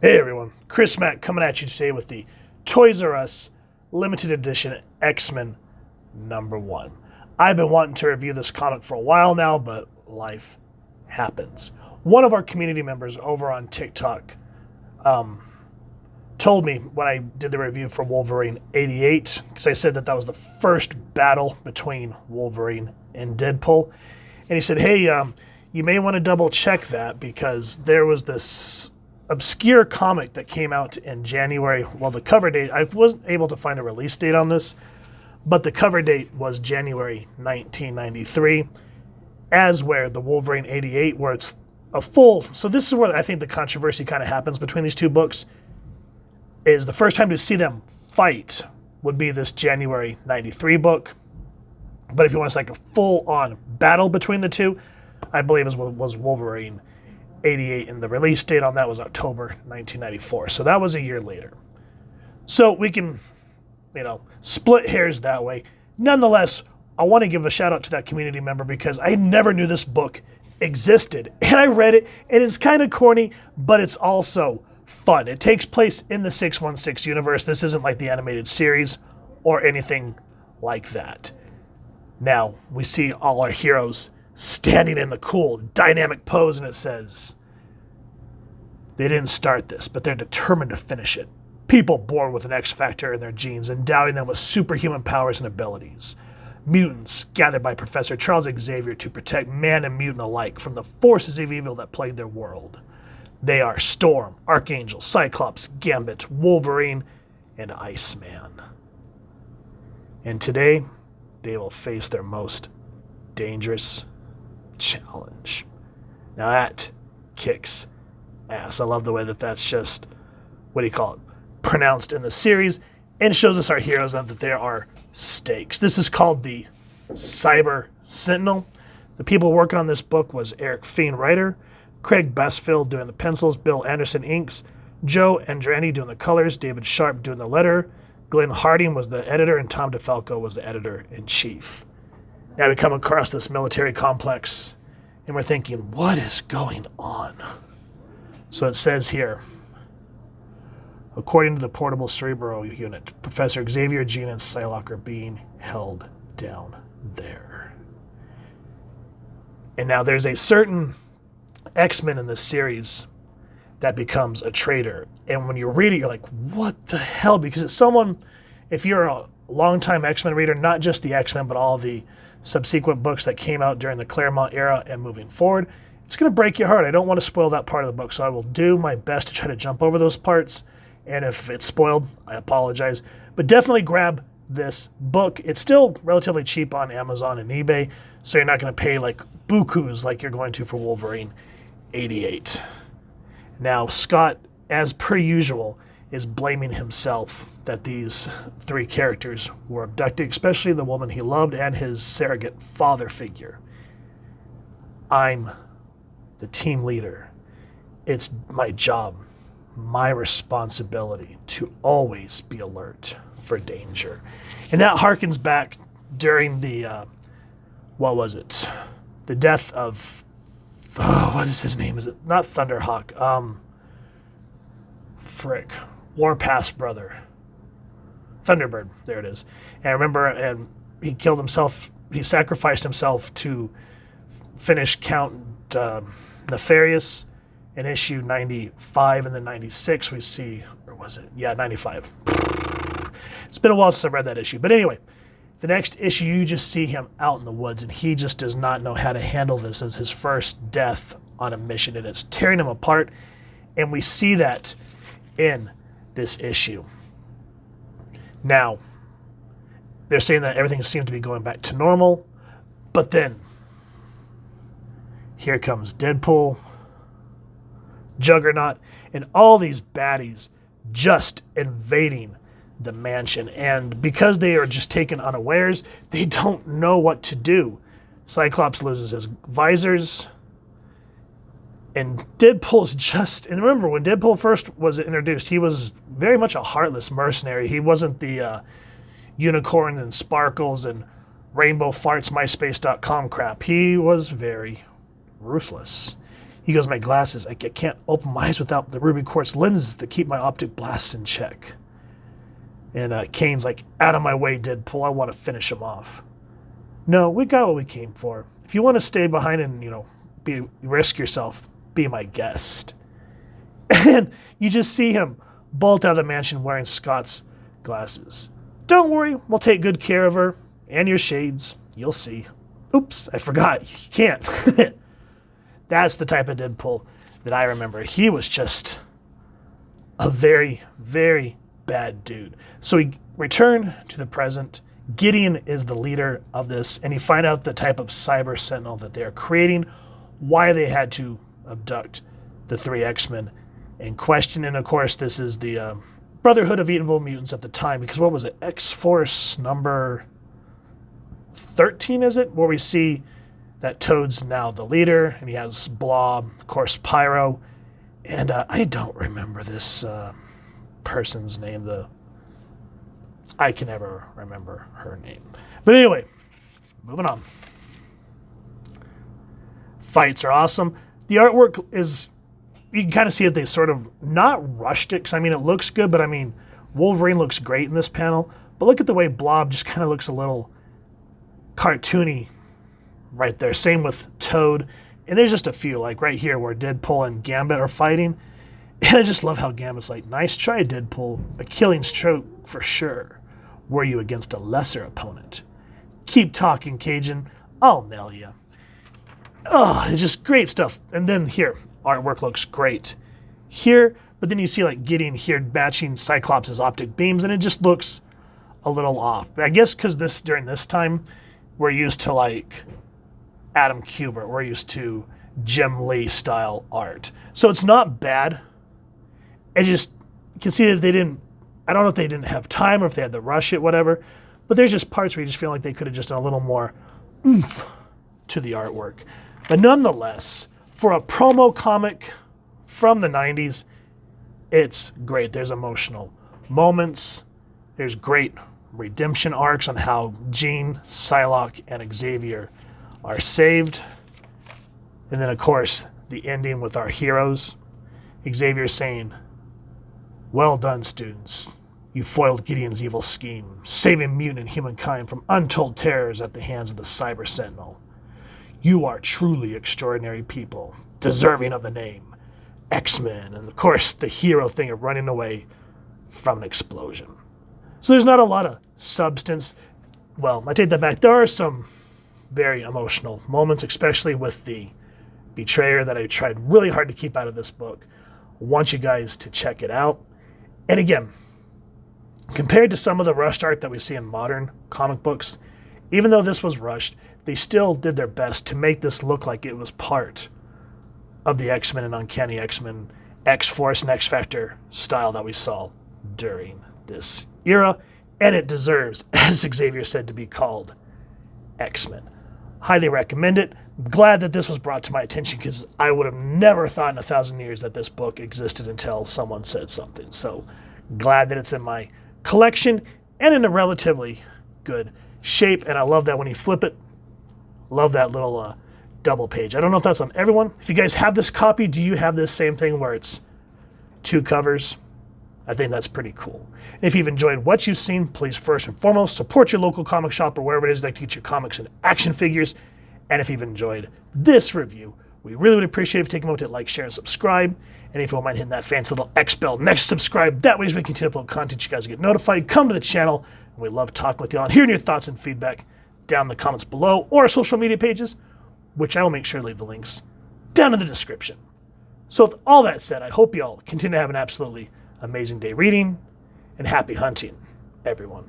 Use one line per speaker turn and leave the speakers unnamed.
Hey everyone, Chris Mack coming at you today with the Toys R Us limited edition X-Men #1. I've been wanting to review this comic for a while now, but life happens. One of our community members over on TikTok told me when I did the review for Wolverine 88, because I said that was the first battle between Wolverine and Deadpool, and he said, hey, you may want to double check that because there was this obscure comic that came out in January. Well, the cover date, I wasn't able to find a release date on this, but the cover date was January 1993, as where the Wolverine 88, where it's a full, so this is where I think the controversy kind of happens between these two books, is the first time to see them fight would be this January 93 book. But if you want to like a full-on battle between the two, I believe it was Wolverine 88, and the release date on that was October 1994. So that was a year later. So we can, split hairs that way. Nonetheless, I want to give a shout out to that community member because I never knew this book existed. And I read it, and it's kind of corny, but it's also fun. It takes place in the 616 universe. This isn't like the animated series or anything like that. Now, we see all our heroes standing in the cool, dynamic pose, and it says, they didn't start this, but they're determined to finish it. People born with an X factor in their genes, endowing them with superhuman powers and abilities. Mutants gathered by Professor Charles Xavier to protect man and mutant alike from the forces of evil that plague their world. They are Storm, Archangel, Cyclops, Gambit, Wolverine, and Iceman. And today, they will face their most dangerous challenge. Now that kicks ass. I love the way that's just, pronounced in the series, and shows us our heroes that there are stakes. This is called the Psi-Ber Sentinel. The people working on this book was Eric Fein, writer, Craig Brasfield doing the pencils, Bill Anderson inks, Joe Andreani doing the colors, David Sharpe doing the letter, Glenn Harding was the editor, and Tom DeFalco was the editor-in-chief. Now we come across this military complex, and we're thinking, what is going on? So it says here, according to the portable cerebral unit, Professor Xavier, Jean, and Psylocke are being held down there. And now there's a certain X-Men in this series that becomes a traitor. And when you read it, you're like, what the hell? Because it's someone, if you're a longtime X-Men reader, not just the X-Men, but all the subsequent books that came out during the Claremont era and moving forward, it's going to break your heart. I don't want to spoil that part of the book, so I will do my best to try to jump over those parts. And if it's spoiled, I apologize. But definitely grab this book. It's still relatively cheap on Amazon and eBay, so you're not going to pay like bukus like you're going to for Wolverine 88. Now, Scott, as per usual, is blaming himself that these three characters were abducted, especially the woman he loved and his surrogate father figure. I'm the team leader. It's my job, my responsibility to always be alert for danger. And that harkens back during the, the death of, what is his name? Is it not Thunderhawk? Warpath's brother. Thunderbird, there it is. And I remember, and he killed himself, he sacrificed himself to finish Count Nefarious in issue 95, and then 96 we see, or was it? Yeah, 95. It's been a while since I read that issue. But anyway, the next issue, you just see him out in the woods, and he just does not know how to handle this as his first death on a mission, and it's tearing him apart, and we see that in this issue. Now, they're saying that everything seems to be going back to normal, but then here comes Deadpool, Juggernaut, and all these baddies just invading the mansion. And because they are just taken unawares, they don't know what to do. Cyclops loses his visors, and Deadpool's just... And remember, when Deadpool first was introduced, he was very much a heartless mercenary. He wasn't the unicorn and sparkles and rainbow farts myspace.com crap. He was very ruthless. He goes, my glasses. I can't open my eyes without the ruby quartz lenses that keep my optic blasts in check. And Kane's like, out of my way, Deadpool. I want to finish him off. No, we got what we came for. If you want to stay behind and, risk yourself, be my guest. And you just see him bolt out of the mansion wearing Scott's glasses. Don't worry, we'll take good care of her and your shades. You'll see. Oops, I forgot. You can't. That's the type of Deadpool that I remember. He was just a very, very bad dude. So we return to the present. Gideon is the leader of this, and you find out the type of Psi-Ber Sentinel that they are creating, why they had to abduct the 3 X-Men in question. And of course, this is the Brotherhood of Evil Mutants at the time, because what was it? X-Force number 13, is it? Where we see that Toad's now the leader, and he has Blob, of course, Pyro, and I don't remember this person's name. I can never remember her name. But anyway, moving on. Fights are awesome. The artwork is, you can kind of see that they sort of not rushed it, because it looks good, but Wolverine looks great in this panel. But look at the way Blob just kind of looks a little cartoony right there. Same with Toad. And there's just a few, like right here where Deadpool and Gambit are fighting. And I just love how Gambit's like, nice try, Deadpool. A killing stroke for sure. Were you against a lesser opponent? Keep talking, Cajun. I'll nail you. Oh, it's just great stuff. And then here, artwork looks great. Here, but then you see like Gideon here matching Cyclops' optic beams, and it just looks a little off. But I guess because during this time, we're used to like Adam Kubert. We're used to Jim Lee style art. So it's not bad. You can see that they didn't, I don't know if they didn't have time or if they had to rush it, whatever. But there's just parts where you just feel like they could have just done a little more oomph to the artwork. But nonetheless, for a promo comic from the 90s, it's great. There's emotional moments. There's great redemption arcs on how Jean, Psylocke, and Xavier are saved. And then, of course, the ending with our heroes. Xavier saying, well done, students. You foiled Gideon's evil scheme, saving mutant and humankind from untold terrors at the hands of the Psi-Ber Sentinel. You are truly extraordinary people, deserving of the name X-Men, and of course the hero thing of running away from an explosion. So there's not a lot of substance. Well, I take that back. There are some very emotional moments, especially with the betrayer that I tried really hard to keep out of this book. I want you guys to check it out. And again, compared to some of the rushed art that we see in modern comic books, even though this was rushed, they still did their best to make this look like it was part of the X-Men and Uncanny X-Men, X-Force and X-Factor style that we saw during this era. And it deserves, as Xavier said, to be called X-Men. Highly recommend it. Glad that this was brought to my attention, because I would have never thought in 1,000 years that this book existed until someone said something. So glad that it's in my collection and in a relatively good shape. And I love that when you flip it, love that little double page. I don't know if that's on everyone. If you guys have this copy, do you have this same thing where it's 2 covers? I think that's pretty cool. And if you've enjoyed what you've seen, please first and foremost support your local comic shop or wherever it is that you get your comics and action figures. And if you've enjoyed this review, we really would appreciate if you take a moment to like, share, and subscribe. And if you don't mind hitting that fancy little X bell next to subscribe, that way as we continue to upload content, you guys get notified. Come to the channel, and we love talking with you all and hearing your thoughts and feedback down in the comments below or our social media pages, which I will make sure to leave the links down in the description. So with all that said, I hope you all continue to have an absolutely amazing day reading, and happy hunting, everyone.